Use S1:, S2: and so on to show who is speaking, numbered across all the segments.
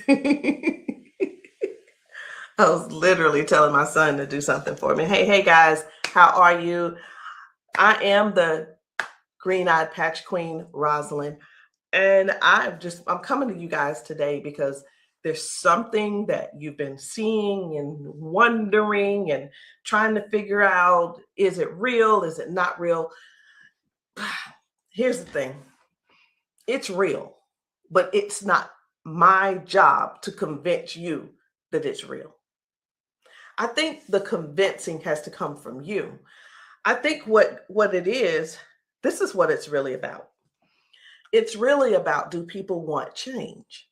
S1: I was literally telling my son to do something for me. Hey guys, how are you? I am the green-eyed patch queen, Rosalind, and I'm coming to you guys today because there's something that you've been seeing and wondering and trying to figure out, is it real? Is it not real? Here's the thing. It's real, but it's not my job to convince you that it's real. I think the convincing has to come from you. I think what it is, this is what it's really about. It's really about, do people want change?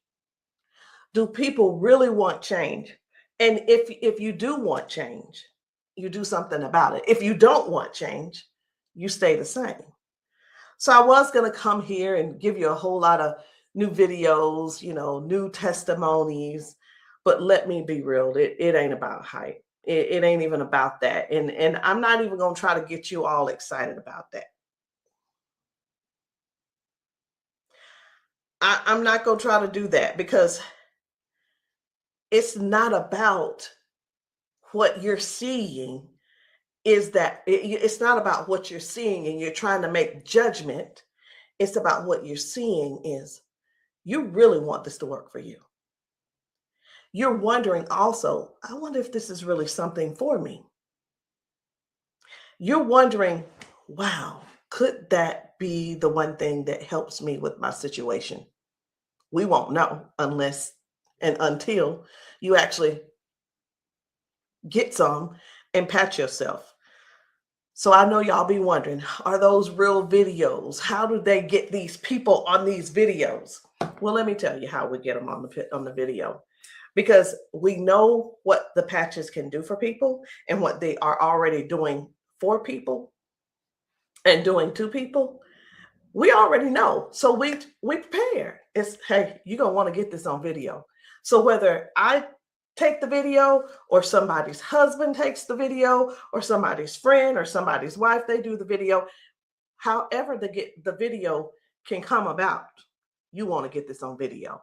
S1: Do people really want change? And if you do want change, you do something about it. If you don't want change, you stay the same. So I was going to come here and give you a whole lot of new videos, new testimonies, but let me be real, it ain't about hype. It ain't even about that. And I'm not even going to try to get you all excited about that. I'm not going to try to do that because it's not about what you're seeing. It's not about what you're seeing and you're trying to make judgment. It's about what you're seeing is you really want this to work for you. You're wondering also, I wonder if this is really something for me. You're wondering, wow, could that be the one thing that helps me with my situation? We won't know unless and until you actually get some and patch yourself. So I know y'all be wondering, are those real videos? How do they get these people on these videos? Well, let me tell you how we get them on the video. Because we know what the patches can do for people and what they are already doing for people and doing to people. We already know. So we prepare. It's, hey, you're going to want to get this on video. So whether I take the video or somebody's husband takes the video or somebody's friend or somebody's wife, they do the video, however the video can come about, you want to get this on video.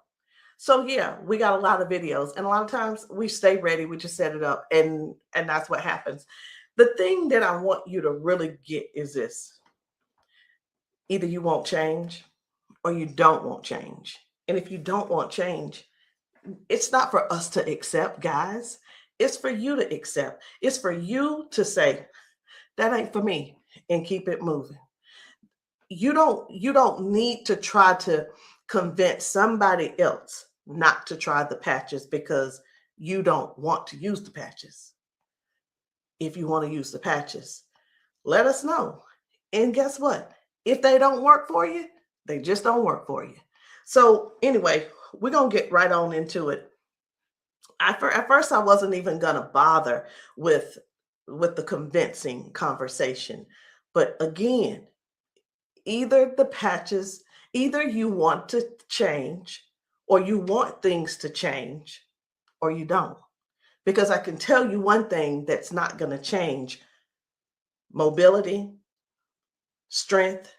S1: So yeah, we got a lot of videos, and a lot of times we stay ready. We just set it up, and that's what happens. The thing that I want you to really get is this: either you won't change, or you don't want change. And if you don't want change, it's not for us to accept, guys. It's for you to accept. It's for you to say, that ain't for me, and keep it moving. You don't need to try to convince somebody else not to try the patches because you don't want to use the patches. If you want to use the patches, let us know. And guess what? If they don't work for you, they just don't work for you. So anyway, we're going to get right on into it. At first, I wasn't even going to bother with the convincing conversation. But again, either the patches, either you want to change or you want things to change or you don't. Because I can tell you one thing that's not going to change: mobility, strength,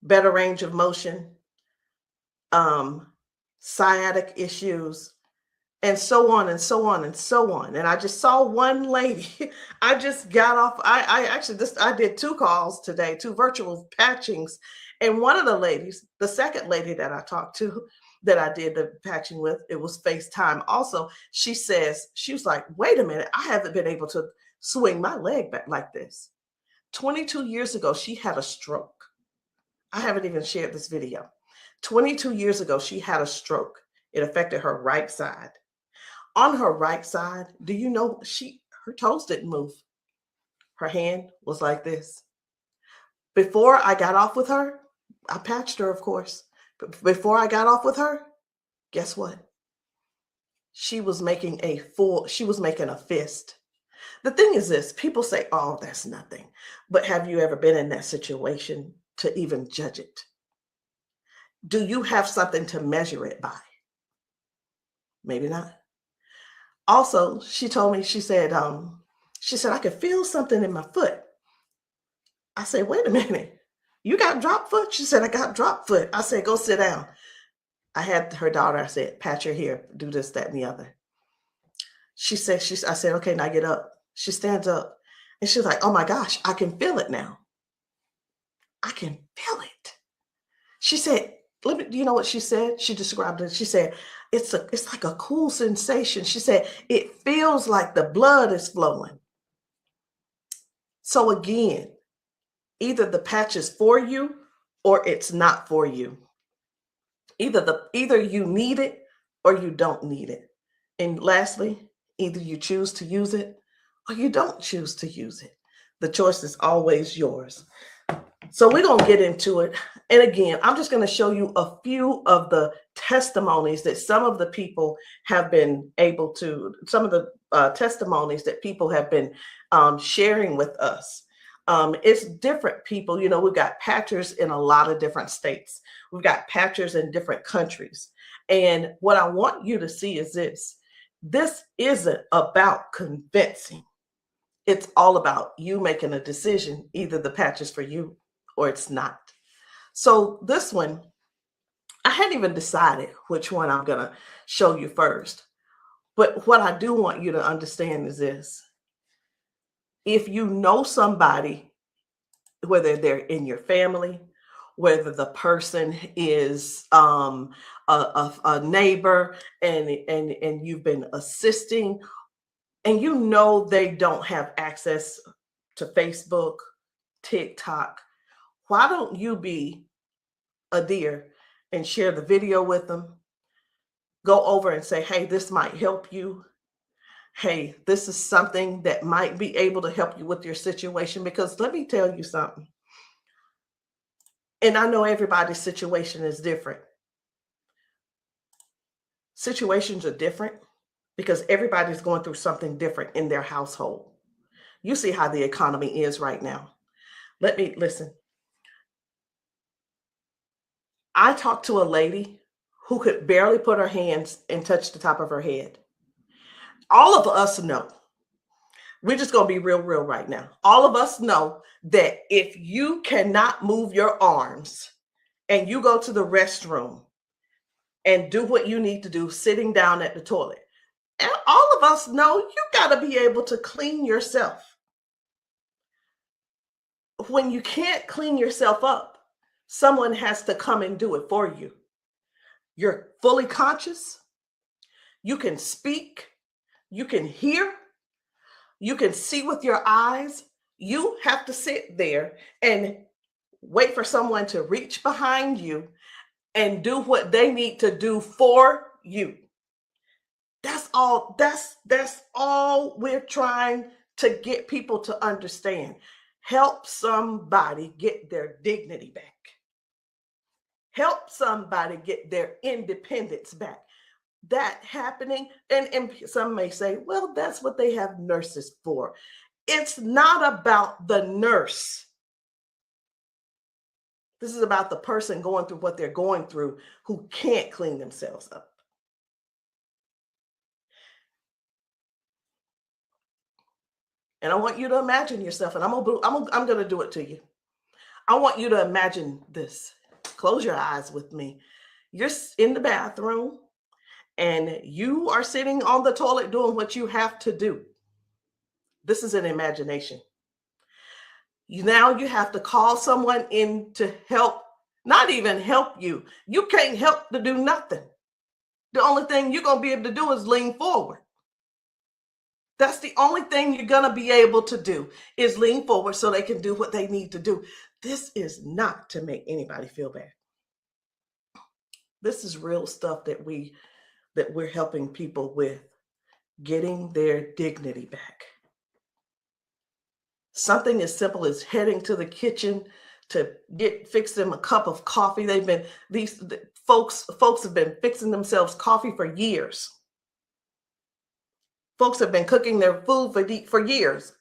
S1: better range of motion, sciatic issues, and so on and so on and so on. And I just saw one lady. I just got off. I did 2 calls today, 2 virtual patchings. And one of the ladies, the second lady that I talked to, that I did the patching with, it was FaceTime also. She was like, wait a minute, I haven't been able to swing my leg back like this. 22 years ago, she had a stroke. I haven't even shared this video. 22 years ago, she had a stroke. It affected her right side. On her right side, do you know her toes didn't move? Her hand was like this. Before I got off with her, I patched her, of course. But before I got off with her, guess what? She was making a fist. The thing is this: people say, oh, that's nothing. But have you ever been in that situation to even judge it? Do you have something to measure it by? Maybe not. Also, she told me, she said, I could feel something in my foot. I said, wait a minute, you got drop foot? She said, I got drop foot. I said, go sit down. I had her daughter, I said, pat your hair, do this, that, and the other. I said, okay, now get up. She stands up and she's like, oh my gosh, I can feel it now. I can feel it. She said, let me, you know what she said? She described it. She said, it's like a cool sensation. She said, it feels like the blood is flowing. So again, either the patch is for you or it's not for you. Either you need it or you don't need it. And lastly, either you choose to use it or you don't choose to use it. The choice is always yours. So we're going to get into it. And again, I'm just going to show you a few of the testimonies that some of the people have been able to, some of the testimonies that people have been sharing with us. It's different people. You know, we've got patchers in a lot of different states. We've got patchers in different countries. And what I want you to see is this. This isn't about convincing. It's all about you making a decision. Either the patch is for you or it's not. So this one, I hadn't even decided which one I'm going to show you first. But what I do want you to understand is this. If you know somebody, whether they're in your family, whether the person is a neighbor and you've been assisting, and you know they don't have access to Facebook, TikTok, why don't you be a dear and share the video with them? Go over and say, hey, this might help you. Hey, this is something that might be able to help you with your situation. Because let me tell you something. And I know everybody's situation is different. Situations are different because everybody's going through something different in their household. You see how the economy is right now. Listen. I talked to a lady who could barely put her hands and touch the top of her head. All of us know, we're just going to be real right now. All of us know that if you cannot move your arms and you go to the restroom and do what you need to do sitting down at the toilet, and all of us know you got to be able to clean yourself. When you can't clean yourself up, someone has to come and do it for you. You're fully conscious. You can speak. You can hear. You can see with your eyes. You have to sit there and wait for someone to reach behind you and do what they need to do for you. That's all. That's all we're trying to get people to understand. Help somebody get their dignity back. Help somebody get their independence back. That happening, and some may say, well, that's what they have nurses for. It's not about the nurse. This is about the person going through what they're going through who can't clean themselves up. And I want you to imagine yourself, and I'm going to do it to you. I want you to imagine this. Close your eyes with me. You're in the bathroom and you are sitting on the toilet doing what you have to do. This is an imagination. Now you have to call someone in to help, not even help you. You can't help to do nothing. The only thing you're going to be able to do is lean forward. That's the only thing you're going to be able to do is lean forward so they can do what they need to do. This is not to make anybody feel bad. This is real stuff that we're helping people with, getting their dignity back. Something as simple as heading to the kitchen to fix them a cup of coffee. These folks have been fixing themselves coffee for years. Folks have been cooking their food for years.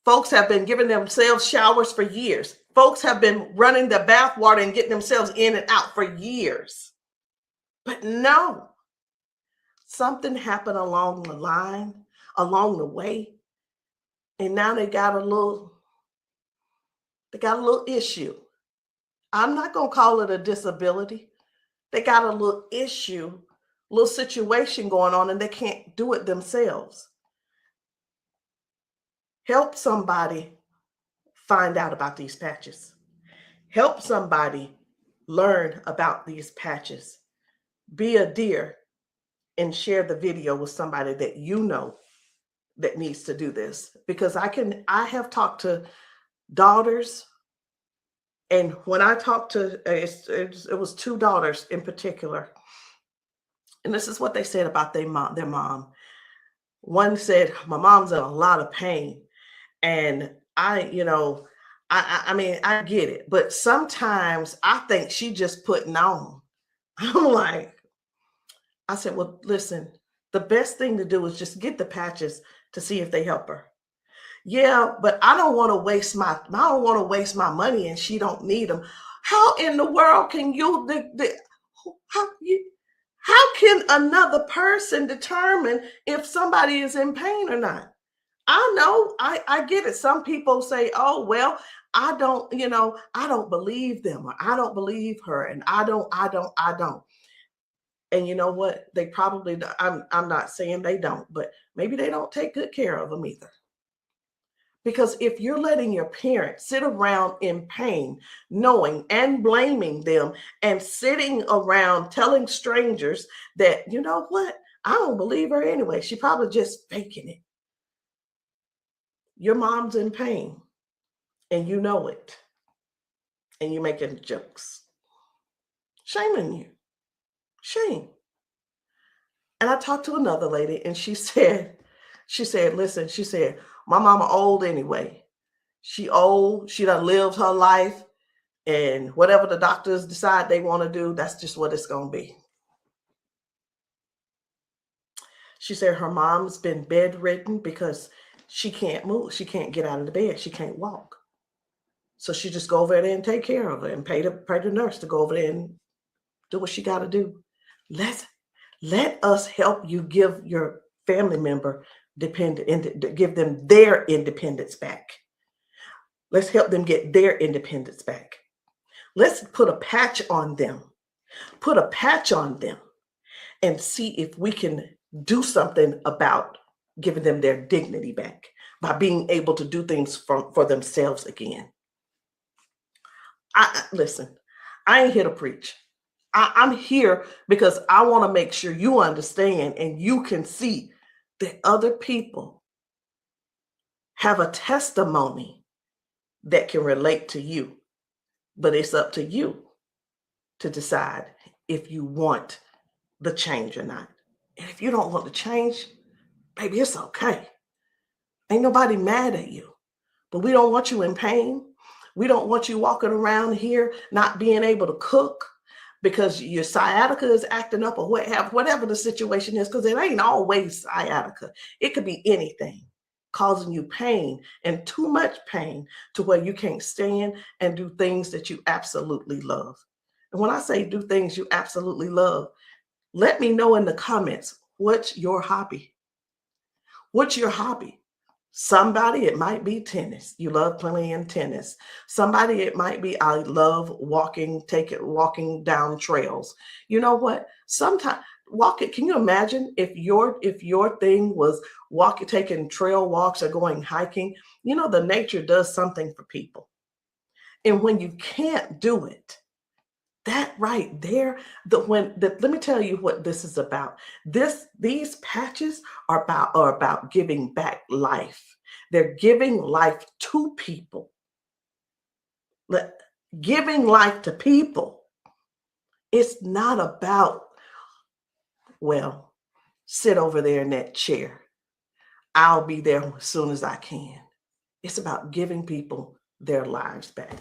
S1: Folks have been giving themselves showers for years. Folks have been running the bath water and getting themselves in and out for years. But no, something happened along the line, along the way, and now they got a little issue. I'm not going to call it a disability They got a little issue, little situation going on, and they can't do it themselves. Help somebody find out about these patches. Help somebody learn about these patches. Be a dear and share the video with somebody that you know that needs to do this. Because I have talked to daughters, and when I talked to, it was two daughters in particular, and this is what they said about their mom. One said, my mom's in a lot of pain. And I mean, I get it, but sometimes I think she just putting on. I'm like, I said, well, listen, the best thing to do is just get the patches to see if they help her. Yeah, but I don't want to waste my money and she don't need them. How in the world can how can another person determine if somebody is in pain or not? I know, I get it. Some people say, oh, well, I don't believe them, or I don't believe her, and I don't. And you know what? They probably, I'm not saying they don't, but maybe they don't take good care of them either. Because if you're letting your parents sit around in pain, knowing and blaming them, and sitting around telling strangers that, you know what, I don't believe her anyway, she probably just faking it. Your mom's in pain and you know it, and you're making jokes. Shame on you. Shame. And I talked to another lady and she said, listen, she said, my mama old anyway. She old, she done lived her life, and whatever the doctors decide they want to do, that's just what it's going to be. She said her mom's been bedridden because she can't move. She can't get out of the bed. She can't walk. So she just go over there and take care of her and pay the nurse to go over there and do what she got to do. Let us help you give your family member give them their independence back. Let's help them get their independence back. Let's put a patch on them. Put a patch on them and see if we can do something about giving them their dignity back by being able to do things for themselves again. Listen, I ain't here to preach. I'm here because I want to make sure you understand and you can see that other people have a testimony that can relate to you. But it's up to you to decide if you want the change or not. And if you don't want the change, baby, it's okay. Ain't nobody mad at you. But we don't want you in pain. We don't want you walking around here not being able to cook because your sciatica is acting up, or whatever the situation is, because it ain't always sciatica. It could be anything causing you pain, and too much pain to where you can't stand and do things that you absolutely love. And when I say do things you absolutely love, let me know in the comments, what's your hobby? What's your hobby? Somebody, it might be tennis. You love playing tennis. Somebody, it might be, I love walking down trails. You know what? Sometimes walking, can you imagine if your thing was taking trail walks or going hiking? You know, the nature does something for people. And when you can't do it, that right there, let me tell you what this is about. These patches are about giving back life. They're giving life to people. Giving life to people. It's not about, well, sit over there in that chair. I'll be there as soon as I can. It's about giving people their lives back.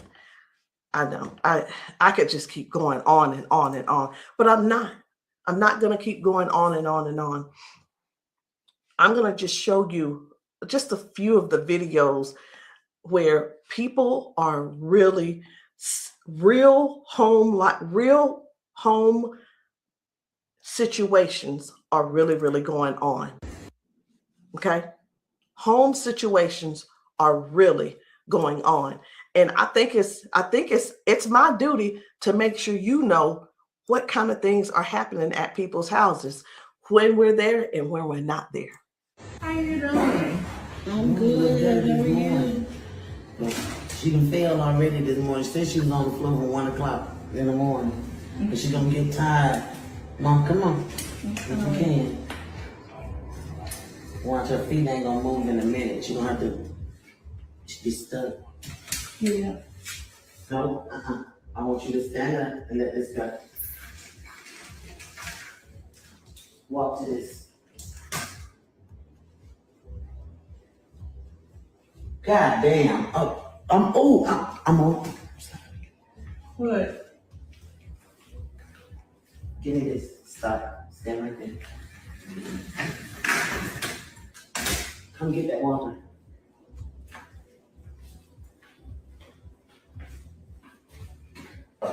S1: I know I could just keep going on and on and on, but I'm not going to keep going on and on and on. I'm going to just show you just a few of the videos where people are really real home situations are really going on. Okay. Home situations are really going on. And I think it's my duty to make sure you know what kind of things are happening at people's houses when we're there and when we're not there.
S2: How you doing? I'm good. How are you?
S3: She done failed already this morning. She said she was on the floor from 1 o'clock in the morning. But she gonna get tired. Mom, come on. If you can. Watch, her feet ain't gonna move in a minute. She gonna have to be stuck.
S2: Yeah.
S3: No, I want you to stand up and let this go. Walk to this. God damn. I'm on.
S2: What?
S3: Give me this. Stop. Stand right there. Come get that water.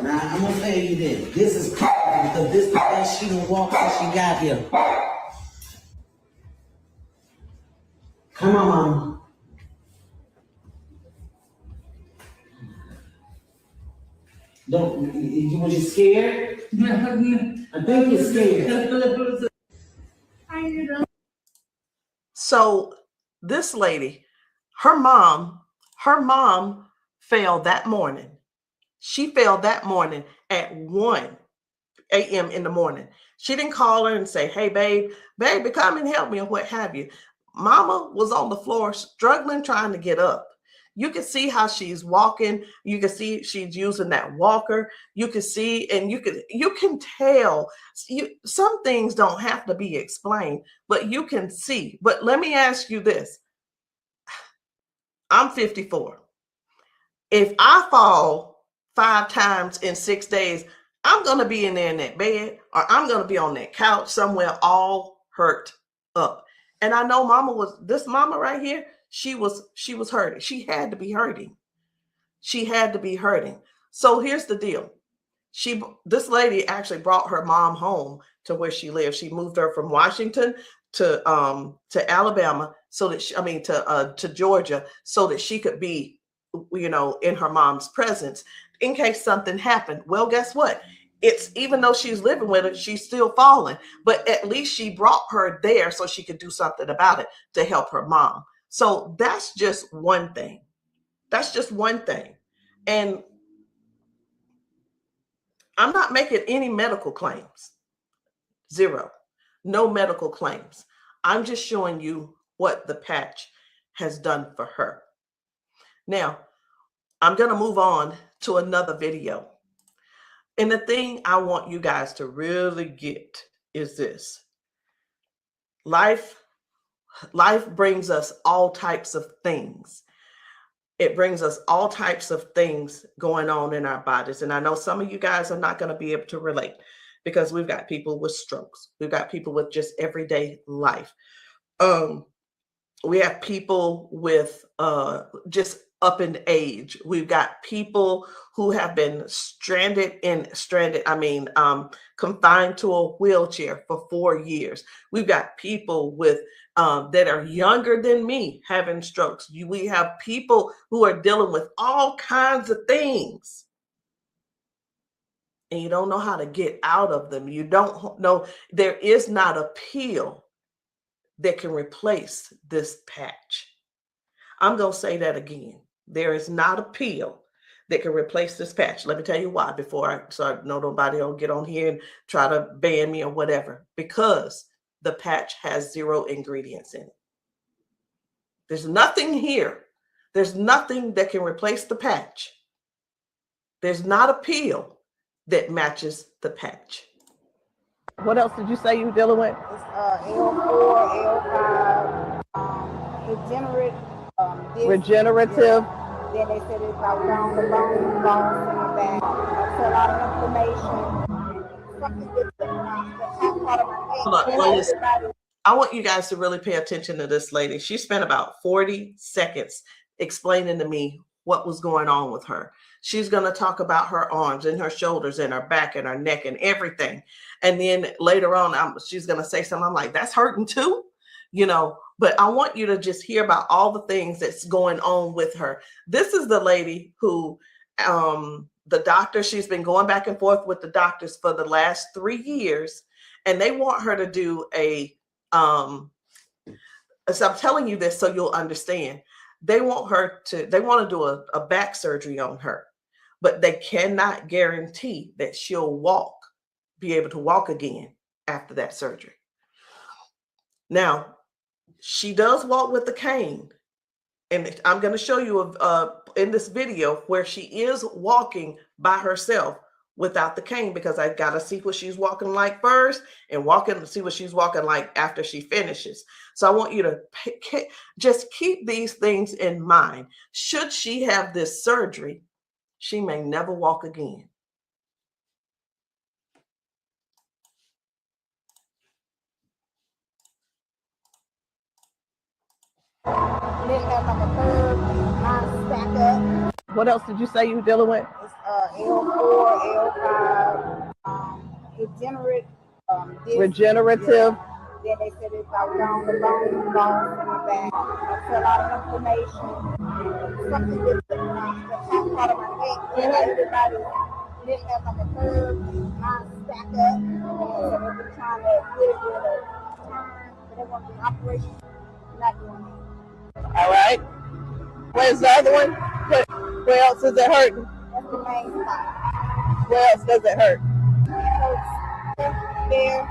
S3: Now, I'm gonna tell you this. This is powerful because this is the best she done walked since she got here. Come on, Mama. Was you scared? I think you're scared.
S2: How you doing?
S1: So this lady, her mom fell that morning. She fell that morning at 1 a.m. in the morning. She didn't call her and say, hey, baby, come and help me, or what have you. Mama was on the floor struggling, trying to get up. You can see how she's walking. You can see she's using that walker. You can see, and you can tell. Some things don't have to be explained, but you can see. But let me ask you this. I'm 54. If I fall 5 times in 6 days, I'm going to be in there in that bed, or I'm going to be on that couch somewhere all hurt up. And I know this mama right here, she was hurting. She had to be hurting. She had to be hurting. So here's the deal. This lady actually brought her mom home to where she lived. She moved her from Washington to Alabama to Georgia, so that she could be, in her mom's presence in case something happened. Well, guess what? It's, even though she's living with her, she's still falling, but at least she brought her there so she could do something about it to help her mom. So that's just one thing. That's just one thing. And I'm not making any medical claims. Zero. No medical claims. I'm just showing you what the patch has done for her. Now, I'm going to move on to another video. And the thing I want you guys to really get is this. Life brings us all types of things. It brings us all types of things going on in our bodies. And I know some of you guys are not going to be able to relate, because we've got people with strokes. We've got people with just everyday life. We have people with just up in age. We've got people who have been confined to a wheelchair for 4 years. We've got people with that are younger than me having strokes. We have people who are dealing with all kinds of things, and you don't know how to get out of them. You don't know. There is not a pill that can replace this patch. I'm going to say that again. There is not a pill that can replace this patch. Let me tell you why, so I know nobody will get on here and try to ban me or whatever. Because the patch has 0 ingredients in it. There's nothing here. There's nothing that can replace the patch. There's not a pill that matches the patch. What else did you say you were dealing with?
S4: It's L4, L5,
S1: regenerative.
S4: Yeah. Then they said it's about down the bone, bones in the back. That's a lot of inflammation. Something that's part of my head.
S1: I want you guys to really pay attention to this lady. She spent about 40 seconds explaining to me what was going on with her. She's going to talk about her arms and her shoulders and her back and her neck and everything. And then later on, she's going to say something. I'm like, that's hurting too, but I want you to just hear about all the things that's going on with her. This is the lady who the doctor, she's been going back and forth with the doctors for the last 3 years, and they want her to do a so I'm telling you this so you'll understand. They want to do a back surgery on her, but they cannot guarantee that she'll be able to walk again after that surgery. Now, she does walk with the cane, and I'm going to show you in this video where she is walking by herself without the cane, because I got to see what she's walking like first and see what she's walking like after she finishes. So I want you to just keep these things in mind. Should she have this surgery, she may never walk again.
S4: Then have like a curve, mine stack up.
S1: What else did you say you were dealing with?
S4: It's L4, L5,
S1: Regenerative.
S4: Yeah. Then they said it's out down the bone in the back. That's a lot of inflammation. Something with the top part of my neck. And everybody didn't have like a curve, mine stack up. So they've been trying to get it with a turn, but they want the operation. Not doing it.
S1: All right. Where's the other one? Where else is it hurting?
S4: That's the main spot.
S1: Where else does it hurt?
S4: It hurts there,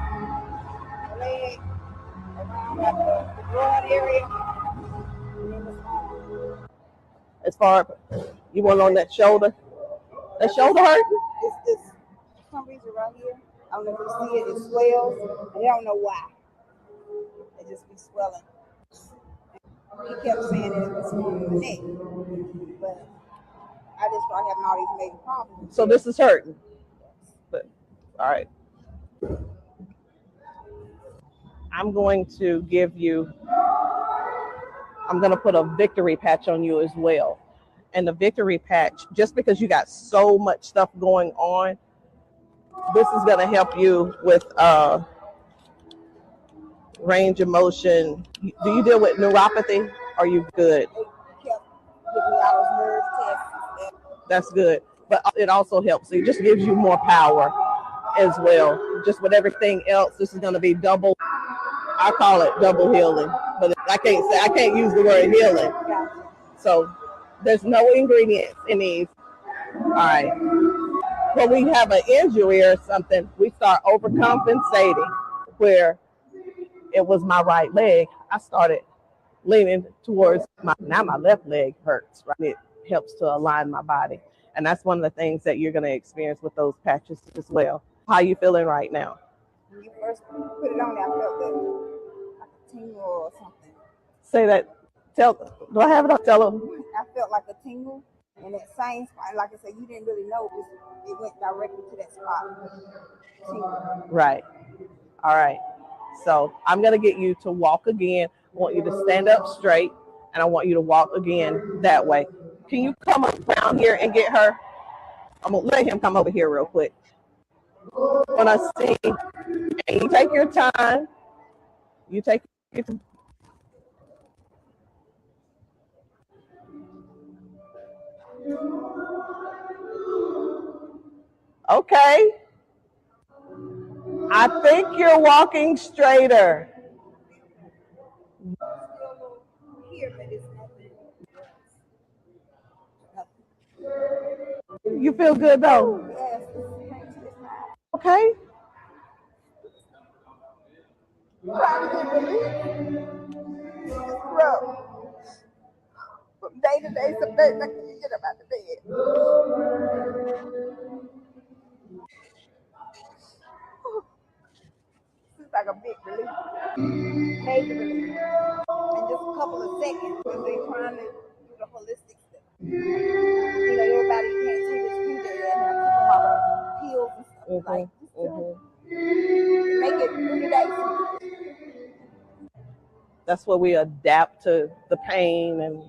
S4: leg, around like the broad area, and then the arm.
S1: As far you want on that shoulder? That shoulder hurt?
S4: It's this, for some reason right here, I don't know if you see it, it swells, and they don't know why. It just be swelling. He kept saying that it was from the neck, but I just started having all these major problems.
S1: So this is hurting. But, all right. I'm going to put a victory patch on you as well. And the victory patch, just because you got so much stuff going on, this is going to help you with range of motion. Do you deal with neuropathy? Are you good?
S4: They kept giving me all those nerve tests.
S1: That's good. But it also helps. It just gives you more power as well. Just with everything else, this is going to be double. I call it double healing, but I can't use the word healing. So there's no ingredients in these. All right. When we have an injury or something, we start overcompensating. Where it was my right leg, I started leaning towards my left leg hurts, right? It helps to align my body. And that's one of the things that you're going to experience with those patches as well. How you feeling right now?
S4: When you first put it on there, I felt like a tingle or something.
S1: Say that. Do I have it up? Tell them.
S4: I felt like a tingle in that same spot. Like I said, you didn't really know it went directly to that spot. Tingle.
S1: Right. All right. So I'm going to get you to walk again. I want you to stand up straight, and I want you to walk again that way. Can you come around here and get her? I'm going to let him come over here real quick. When I sing, and you take your time. You take your time. Okay. I think you're walking straighter.
S4: Here, but it's nothing.
S1: You feel good though?
S4: Yes.
S1: Okay.
S4: Trying to get relief. It's rough. From day to day, some days I can't get up out of bed. It's like a big relief. Major relief. In just a couple of seconds, because they're trying to do the holistic stuff. You know, everybody can't see this finger and have to come out of pills and stuff like make it 3 days.
S1: That's where we adapt to the pain, and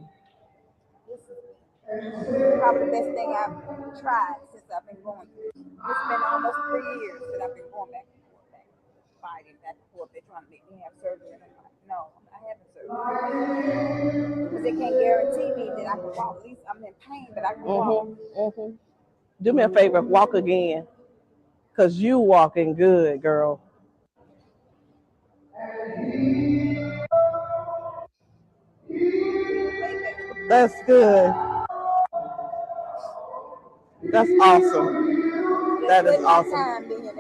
S4: This is probably the best thing I've tried since I've been going through. It's been almost 3 years that I've been going back and forth, fighting back and forth. They're trying to make me have surgery, and I'm like, no, I'm not having surgery. Because they can't guarantee me that I can walk. At least I'm in pain, but I can walk.
S5: Do me a favor, walk again, because you walking good, girl. That's good. That's awesome. That is awesome.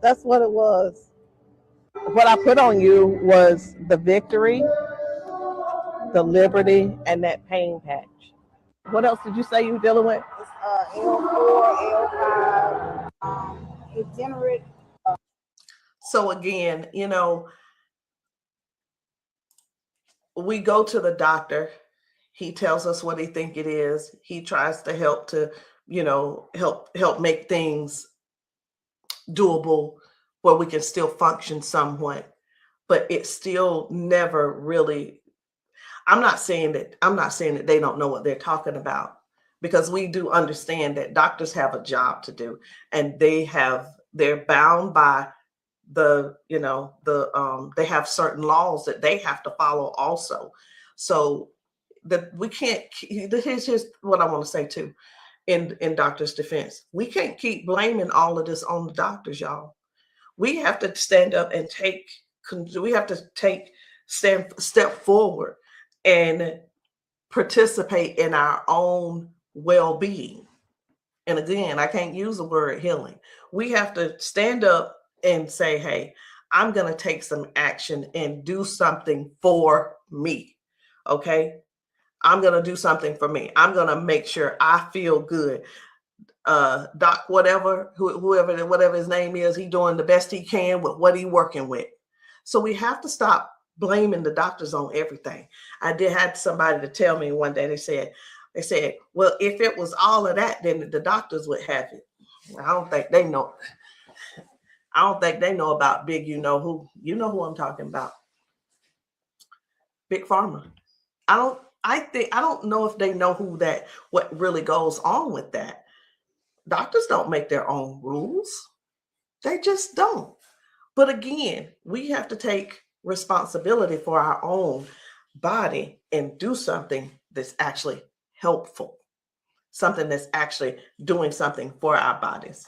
S5: That's what it was. What I put on you was the victory, the liberty, and that pain patch. What else did you say you were dealing with?
S4: It's L4, L5, degenerate.
S1: So again, we go to the doctor. He tells us what he think it is. He tries to help help make things doable where we can still function somewhat, but it's still never really. I'm not saying that they don't know what they're talking about, because we do understand that doctors have a job to do, and they're bound by they have certain laws that they have to follow also. So that we can't. Here's what I want to say too, in doctors' defense, we can't keep blaming all of this on the doctors, y'all. We have to stand up and step forward and participate in our own well-being. And again, I can't use the word healing. We have to stand up and say, hey, I'm going to take some action and do something for me. Okay. I'm going to do something for me. I'm going to make sure I feel good. Doc, whatever his name is, he's doing the best he can with what he's working with. So we have to stop blaming the doctors on everything. I had somebody to tell me one day, they said, well, if it was all of that, then the doctors would have it. I don't think they know about big, you know who I'm talking about. Big Pharma. I don't know if they know what really goes on with that. Doctors don't make their own rules. They just don't. But again, we have to take responsibility for our own body and do something that's actually helpful, something that's actually doing something for our bodies.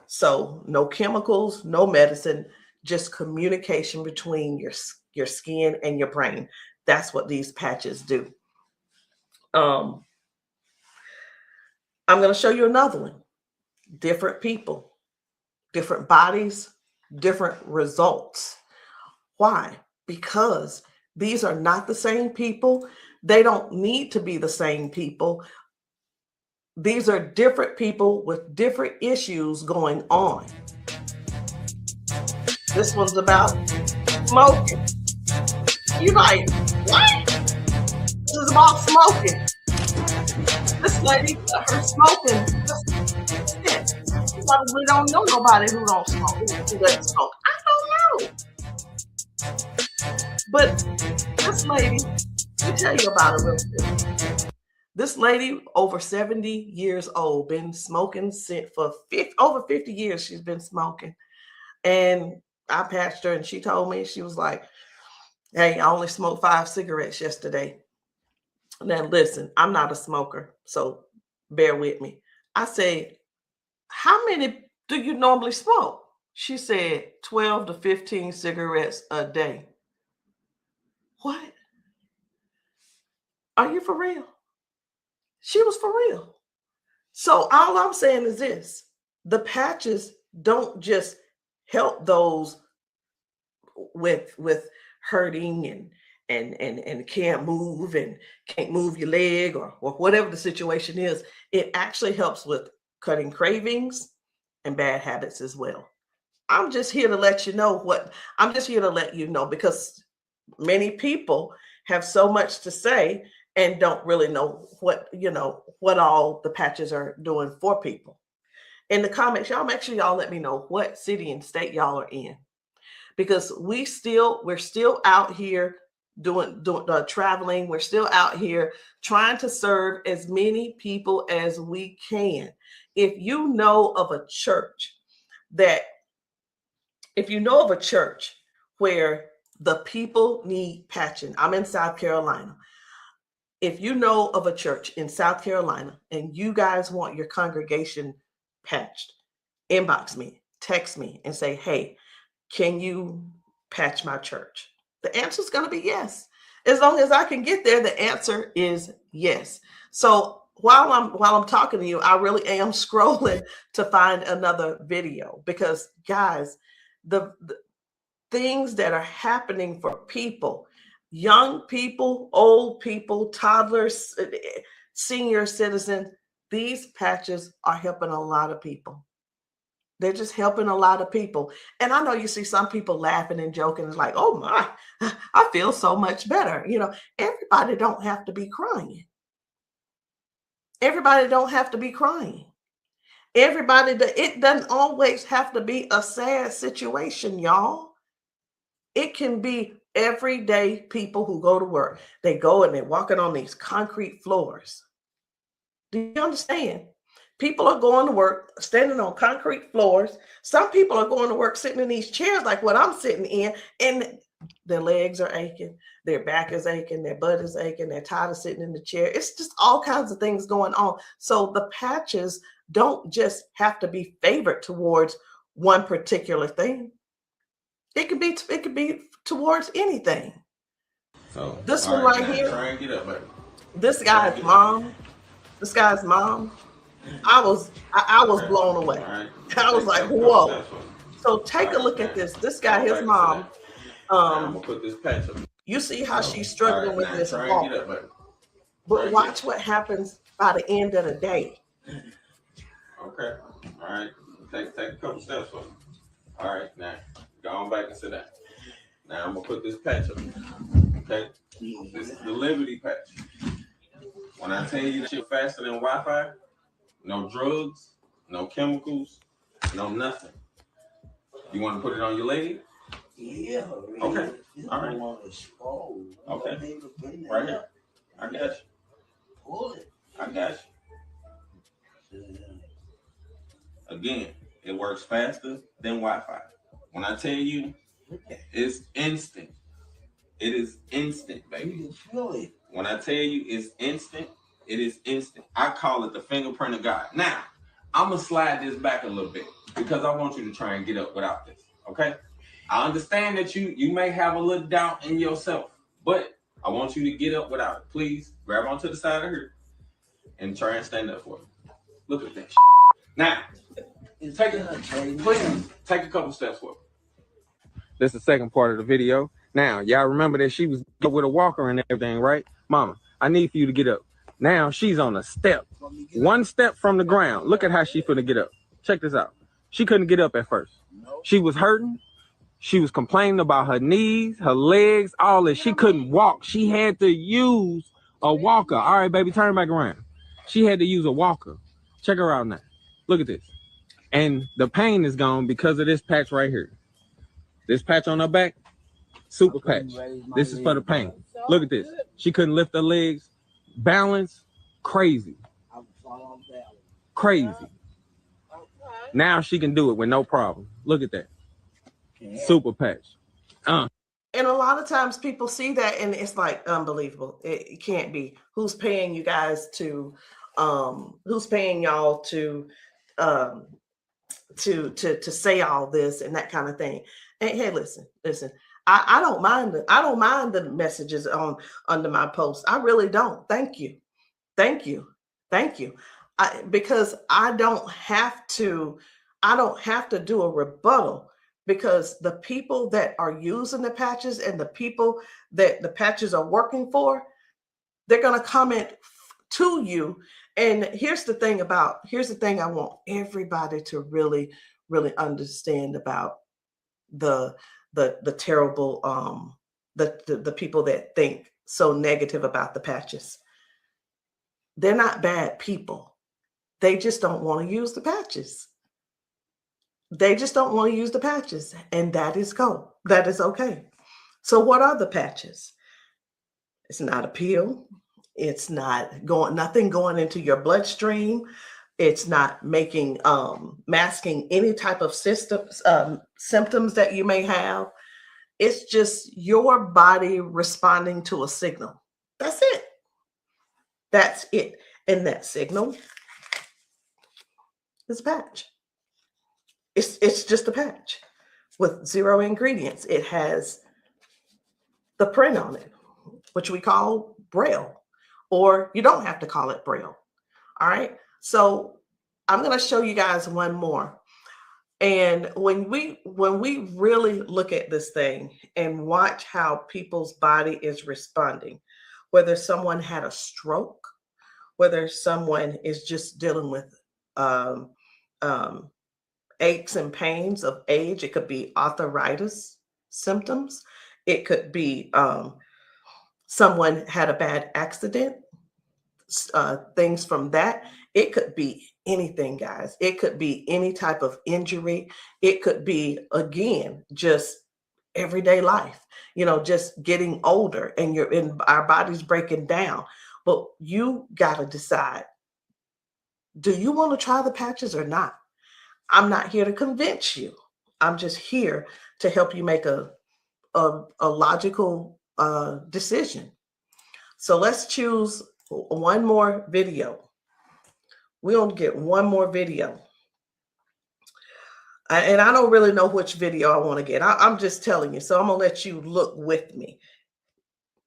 S1: So no chemicals, no medicine, just communication between your skin and your brain. That's what these patches do. I'm going to show you another one. Different people, different bodies, different results. Why? Because these are not the same people. They don't need to be the same people. These are different people with different issues going on. This one's about smoking. You're like, what? This is about smoking. This lady, her smoking. You probably don't know nobody who don't smoke, who doesn't smoke. I don't know. But this lady, let me tell you about her real quick. This lady, over 70 years old, been smoking for over 50 years. She's been smoking. And I patched her, and she told me, she was like, hey, I only smoked 5 cigarettes yesterday. Now, listen, I'm not a smoker, so bear with me. I said, how many do you normally smoke? She said 12 to 15 cigarettes a day. What? Are you for real? She was for real. So all I'm saying is this: the patches don't just help those with hurting and can't move and can't move your leg or whatever the situation is. It actually helps with cutting cravings and bad habits as well. I'm just here to let you know because many people have so much to say and don't really know what all the patches are doing for people. In the comments, y'all make sure y'all let me know what city and state y'all are in, because we're still out here doing traveling. We're still out here trying to serve as many people as we can. If you know of a church where the people need patching, I'm in South Carolina. if you know of a church in South Carolina and you guys want your congregation patched, inbox me, text me, and say, hey, can you patch my church? The answer is going to be yes. As long as I can get there, the answer is yes. So while I'm talking to you, I really am scrolling to find another video, because guys, the things that are happening for people, young people, old people, toddlers, senior citizens, these patches are helping a lot of people. They're just helping a lot of people. And I know you see some people laughing and joking. It's like, oh my, I feel so much better. You know, everybody don't have to be crying. Everybody don't have to be crying. It doesn't always have to be a sad situation, y'all. It can be everyday people who go to work. They go and they're walking on these concrete floors. Do you understand? People are going to work standing on concrete floors. Some people are going to work sitting in these chairs like what I'm sitting in, and their legs are aching, their back is aching, their butt is aching, they're tired of sitting in the chair. It's just all kinds of things going on. So the patches don't just have to be favored towards one particular thing. It could be towards anything.
S6: So
S1: this one right here,
S6: try and get up, baby.
S1: This guy's mom, I was blown away.
S6: Right.
S1: I was like, whoa. So take a look at this. This guy, his mom,
S6: I'm gonna put this patch up.
S1: you see how she's struggling with this
S6: try and
S1: walk.
S6: get up, baby.
S1: But watch what happens by the end of the day.
S6: Okay. All right. Take a couple steps for me. All right. Now go on back and sit down. Now I'm gonna put this patch up. Okay. This is the Liberty patch. When I tell you that you're faster than Wi-Fi, no drugs, no chemicals, no nothing. You want to put it on your leg?
S3: Yeah.
S6: Okay. All right. Okay. Right here. I got you.
S3: Pull it.
S6: I got you. Again, it works faster than Wi-Fi. When I tell you, it's instant. It is instant, baby.
S3: You can feel it.
S6: When I tell you it's instant, it is instant. I call it the fingerprint of God. Now, I'm going to slide this back a little bit because I want you to try and get up without this, okay? I understand that you may have a little doubt in yourself, but I want you to get up without it. Please grab onto the side of her and try and stand up for me. Look at that shit. Now, take a couple steps forward. This is the second part of the video. Now, y'all remember that she was with a walker and everything, right? Mama, I need for you to get up. Now she's on a step. One step from the ground. Look at how she finna get up. Check this out. She couldn't get up at first. She was hurting. She was complaining about her knees, her legs, all this. She couldn't walk. She had to use a walker. All right, baby, turn back around. She had to use a walker. Check her out now. Look at this. And the pain is gone because of this patch right here. This patch on her back, super patch. This is for the pain. Look at this. She couldn't lift her legs. Balance, crazy. Crazy. Now she can do it with no problem. Look at that. Super patch.
S1: And a lot of times people see that and it's like unbelievable. It can't be. Who's paying you guys to who's paying y'all to say all this and that kind of thing. And hey, listen. I don't mind the messages under my post. I really don't. Thank you. Because I don't have to do a rebuttal, because the people that are using the patches and the people that the patches are working for, they're going to comment to you. And here's the thing I want everybody to really, really understand about the terrible, the people that think so negative about the patches. They're not bad people. They just don't want to use the patches. And that is cool. That is okay. So what are the patches? It's not a pill. It's not nothing going into your bloodstream. It's not masking any type of symptoms that you may have. It's just your body responding to a signal. That's it. That's it. And that signal is a patch. It's just a patch with 0 ingredients. It has the print on it, which we call Braille, or you don't have to call it Braille. All right. So I'm going to show you guys one more. And when we really look at this thing and watch how people's body is responding, whether someone had a stroke, whether someone is just dealing with aches and pains of age, it could be arthritis symptoms, it could be someone had a bad accident, things from that. It could be anything, guys. It could be any type of injury. It could be, again, just everyday life, just getting older and our body's breaking down. But you got to decide, do you want to try the patches or not? I'm not here to convince you. I'm just here to help you make a logical decision. So let's choose one more video. We're going to get one more video. And I don't really know which video I want to get. I'm just telling you. So I'm going to let you look with me.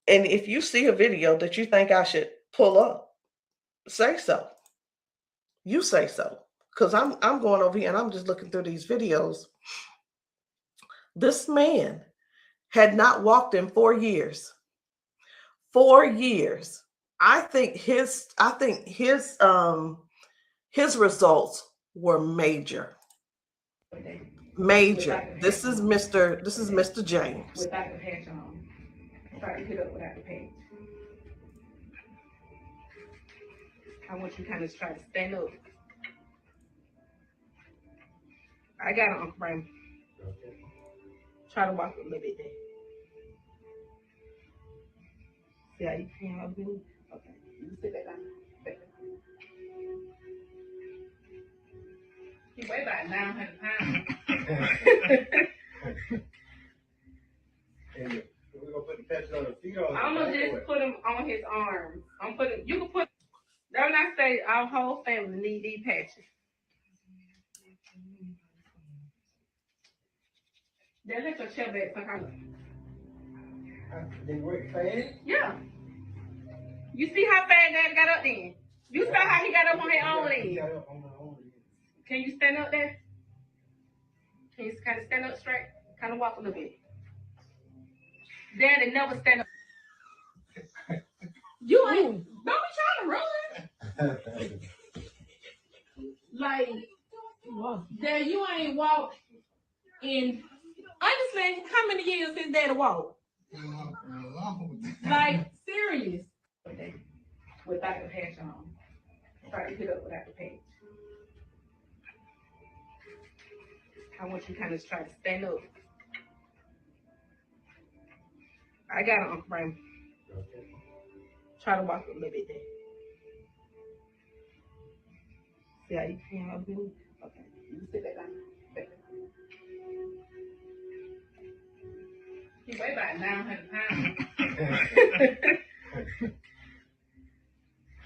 S1: And if you see a video that you think I should pull up, say so. You say so. Because I'm going over here and I'm just looking through these videos. This man had not walked in 4 years. 4 years. I think his results were major. Major. This is Mr. James.
S7: Without the patch on. Try to hit up without the patch. I want you to kind of try to stand up. I got it, Uncle Brian. Try to walk a little bit there. See how you can up here? Okay. You sit back down. Back down. He weigh about 900 pounds.
S8: We're gonna put the patch on the feet or
S7: I'm gonna just put him on his arms. You can put, that's when I say our whole family need these patches. Then let your chair back some kind of.
S8: They work fast?
S7: Yeah. You see how fast Daddy got up then? You saw how he got up on his own leg. Can you stand up there? Can you kind of stand up straight? Kind of walk a little bit. Daddy never stand up. You ain't, don't be trying to run. Like, Dad, you ain't walked in, honestly, how many years since Daddy walked? Like, serious. Without the patch on. Try to hit up without the patch. I want you to kind of try to stand up. I got it, Uncle Brian. Try to walk a little bit there. See how you can up here? Okay. You sit back down. Back down. He weigh about 900 pounds.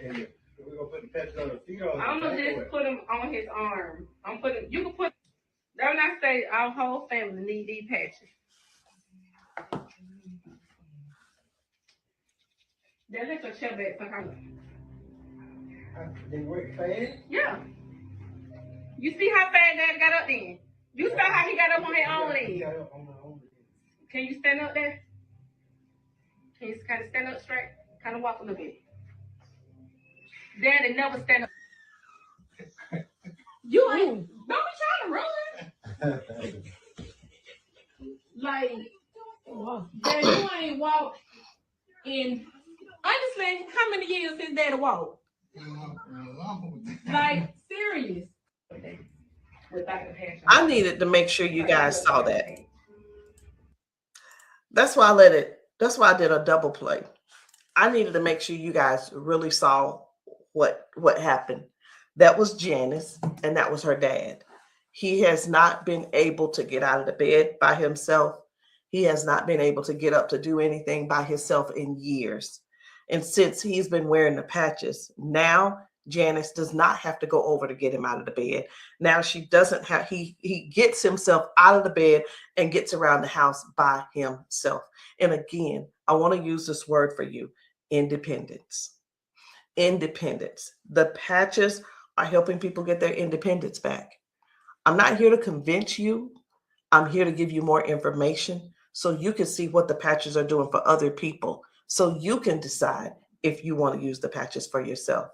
S8: We're gonna put the patch on the feet or
S7: I'm gonna just put him on his arm. You can put, that's when I say our whole family need these patches. Then let your chair back some kind of.
S8: They work fast?
S7: Yeah. You see how fast Daddy got up then? You saw how he got up on his own leg. Can you stand up there? Can you kind of stand up straight? Kind of walk a little bit. Daddy never stand up. You ain't, don't be trying to run. Like, Daddy, you ain't walked in, honestly, how many years since Daddy walked? Like, serious. Without the patch on.
S1: I needed to make sure you guys saw that. That's why I did a double play. I needed to make sure you guys really saw what happened. That was Janice, and that was her dad. He has not been able to get out of the bed by himself. He has not been able to get up to do anything by himself in years. And since he's been wearing the patches, now Janice does not have to go over to get him out of the bed. Now she doesn't have, he gets himself out of the bed and gets around the house by himself. And again, I want to use this word for you, independence. Independence. The patches are helping people get their independence back. I'm not here to convince you. I'm here to give you more information so you can see what the patches are doing for other people, so you can decide if you want to use the patches for yourself.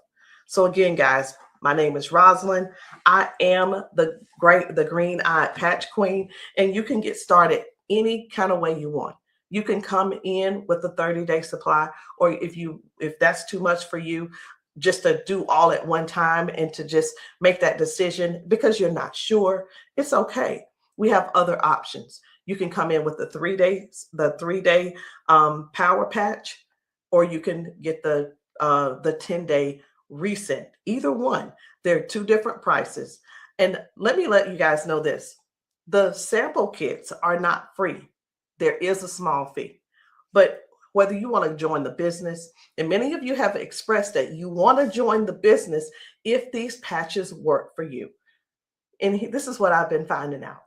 S1: So again, guys, my name is Rosalind. I am the green-eyed patch queen, and you can get started any kind of way you want. You can come in with a 30-day supply, or if that's too much for you, just to do all at one time and to just make that decision because you're not sure, it's okay. We have other options. You can come in with the 3-day power patch, or you can get the 10-day reset. Either one. There are 2 different prices. And let me let you guys know this. The sample kits are not free. There is a small fee. But whether you want to join the business, and many of you have expressed that you want to join the business if these patches work for you. And this is what I've been finding out.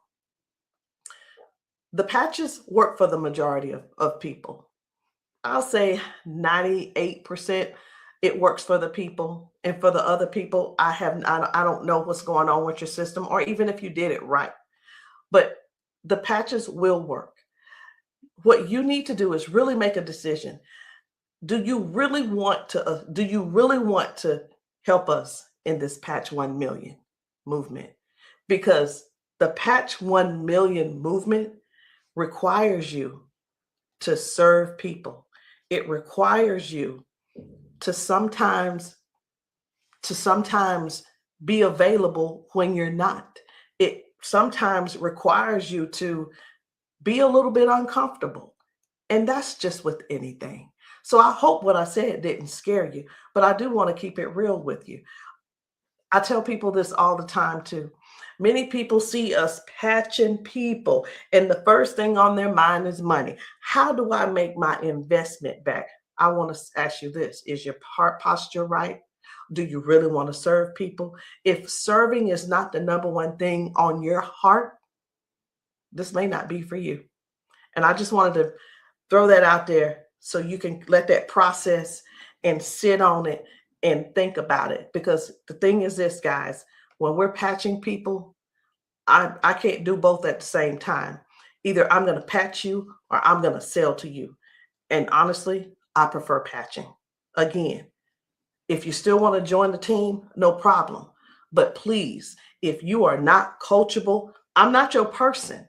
S1: The patches work for the majority of people. I'll say 98% it works for the people. And for the other people, I don't know what's going on with your system, or even if you did it right. But the patches will work. What you need to do is really make a decision. Do you really want to help us in this Patch 1 Million movement? Because the Patch 1 Million movement requires you to serve people. It requires you to sometimes be available when you're not. It sometimes requires you to be a little bit uncomfortable. And that's just with anything. So I hope what I said didn't scare you, but I do want to keep it real with you. I tell people this all the time too. Many people see us patching people, and the first thing on their mind is money. How do I make my investment back? I want to ask you this. Is your heart posture right? Do you really want to serve people? If serving is not the number one thing on your heart, this may not be for you. And I just wanted to throw that out there so you can let that process and sit on it and think about it. Because the thing is this, guys, when we're patching people, I can't do both at the same time. Either I'm going to patch you or I'm going to sell to you. And honestly, I prefer patching. Again, if you still want to join the team, no problem. But please, if you are not coachable, I'm not your person.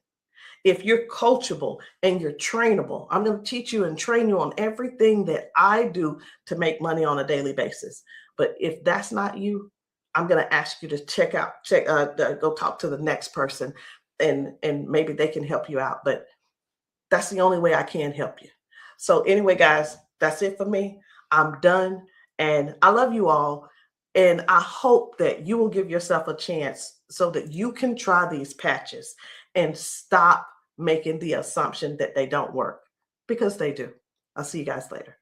S1: If you're coachable and you're trainable, I'm going to teach you and train you on everything that I do to make money on a daily basis. But if that's not you, I'm going to ask you to go talk to the next person, and maybe they can help you out. But that's the only way I can help you. So anyway, guys, that's it for me. I'm done. And I love you all. And I hope that you will give yourself a chance so that you can try these patches and stop making the assumption that they don't work, because they do. I'll see you guys later.